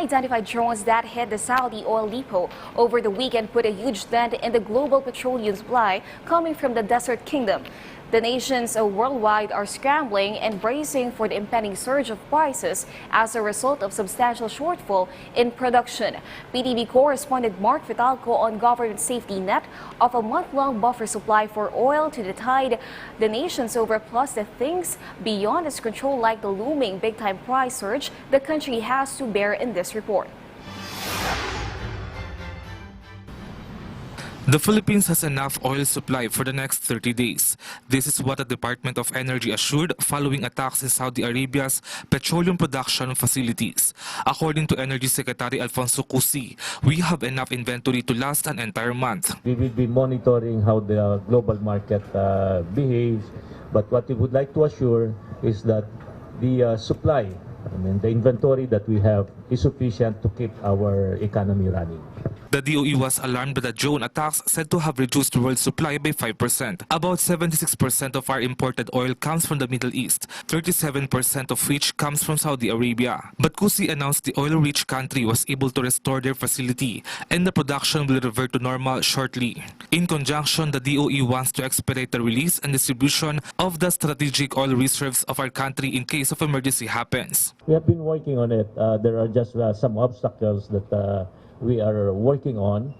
unidentified drones that hit the Saudi oil depot over the weekend put a huge dent in the global petroleum supply coming from the Desert Kingdom. The nations worldwide are scrambling and bracing for the impending surge of prices as a result of substantial shortfall in production. PTV correspondent Mark Vitalco on government safety net of a month-long buffer supply for oil to tide the nations over, plus the things beyond its control like the looming big-time price surge the country has to bear in this report. The Philippines has enough oil supply for the next 30 days. This is what the Department of Energy assured following attacks in Saudi Arabia's petroleum production facilities. According to Energy Secretary Alfonso Cusi, we have enough inventory to last an entire month. We will be monitoring how the global market behaves, but what we would like to assure is that the supply, the inventory that we have is sufficient to keep our economy running. The DOE was alarmed by the drone attacks said to have reduced world supply by 5%. About 76% of our imported oil comes from the Middle East, 37% of which comes from Saudi Arabia. But Cusi announced the oil-rich country was able to restore their facility and the production will revert to normal shortly. In conjunction, the DOE wants to expedite the release and distribution of the strategic oil reserves of our country in case of emergency happens. We have been working on it. There are just some obstacles that we are working on,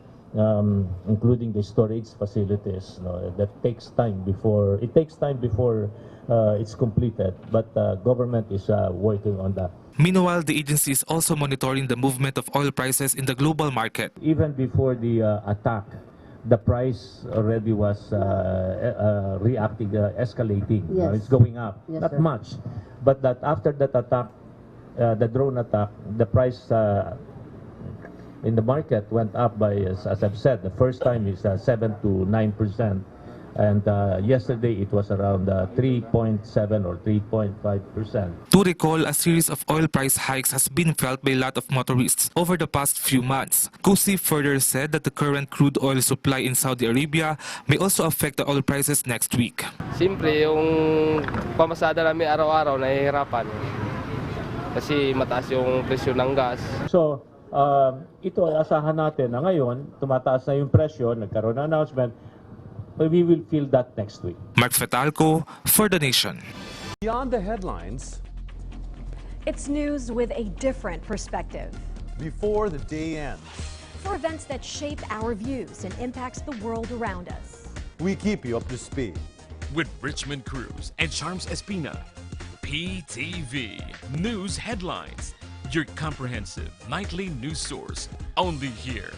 including the storage facilities. That takes time before it's completed, but government is working on that. Meanwhile, the agency is also monitoring the movement of oil prices in the global market. Even before the attack, the price already was reacting, escalating. Yes. It's going up, Yes, not sir. much, but that after that attack, the drone attack, the price in the market went up by, as I've said, the first time is 7 to 9%, and yesterday it was around 3.7 or 3.5%. To recall, a series of oil price hikes has been felt by a lot of motorists over the past few months. Cusi further said that the current crude oil supply in Saudi Arabia may also affect the oil prices next week. Siyempre, yung pamasada namin araw-araw nahihirapan kasi mataas yung presyo ng gas. So, ito ay asahan natin na ngayon, tumataas na yung presyo, nagkaroon ng announcement, but we will feel that next week. Mark Vitalco for The Nation. Beyond the headlines, it's news with a different perspective. before the day ends, For events that shape our views and impacts the world around us. we keep you up to speed. With Richmond Cruz and Charms Espina. PTV News Headlines, your comprehensive nightly news source, only here.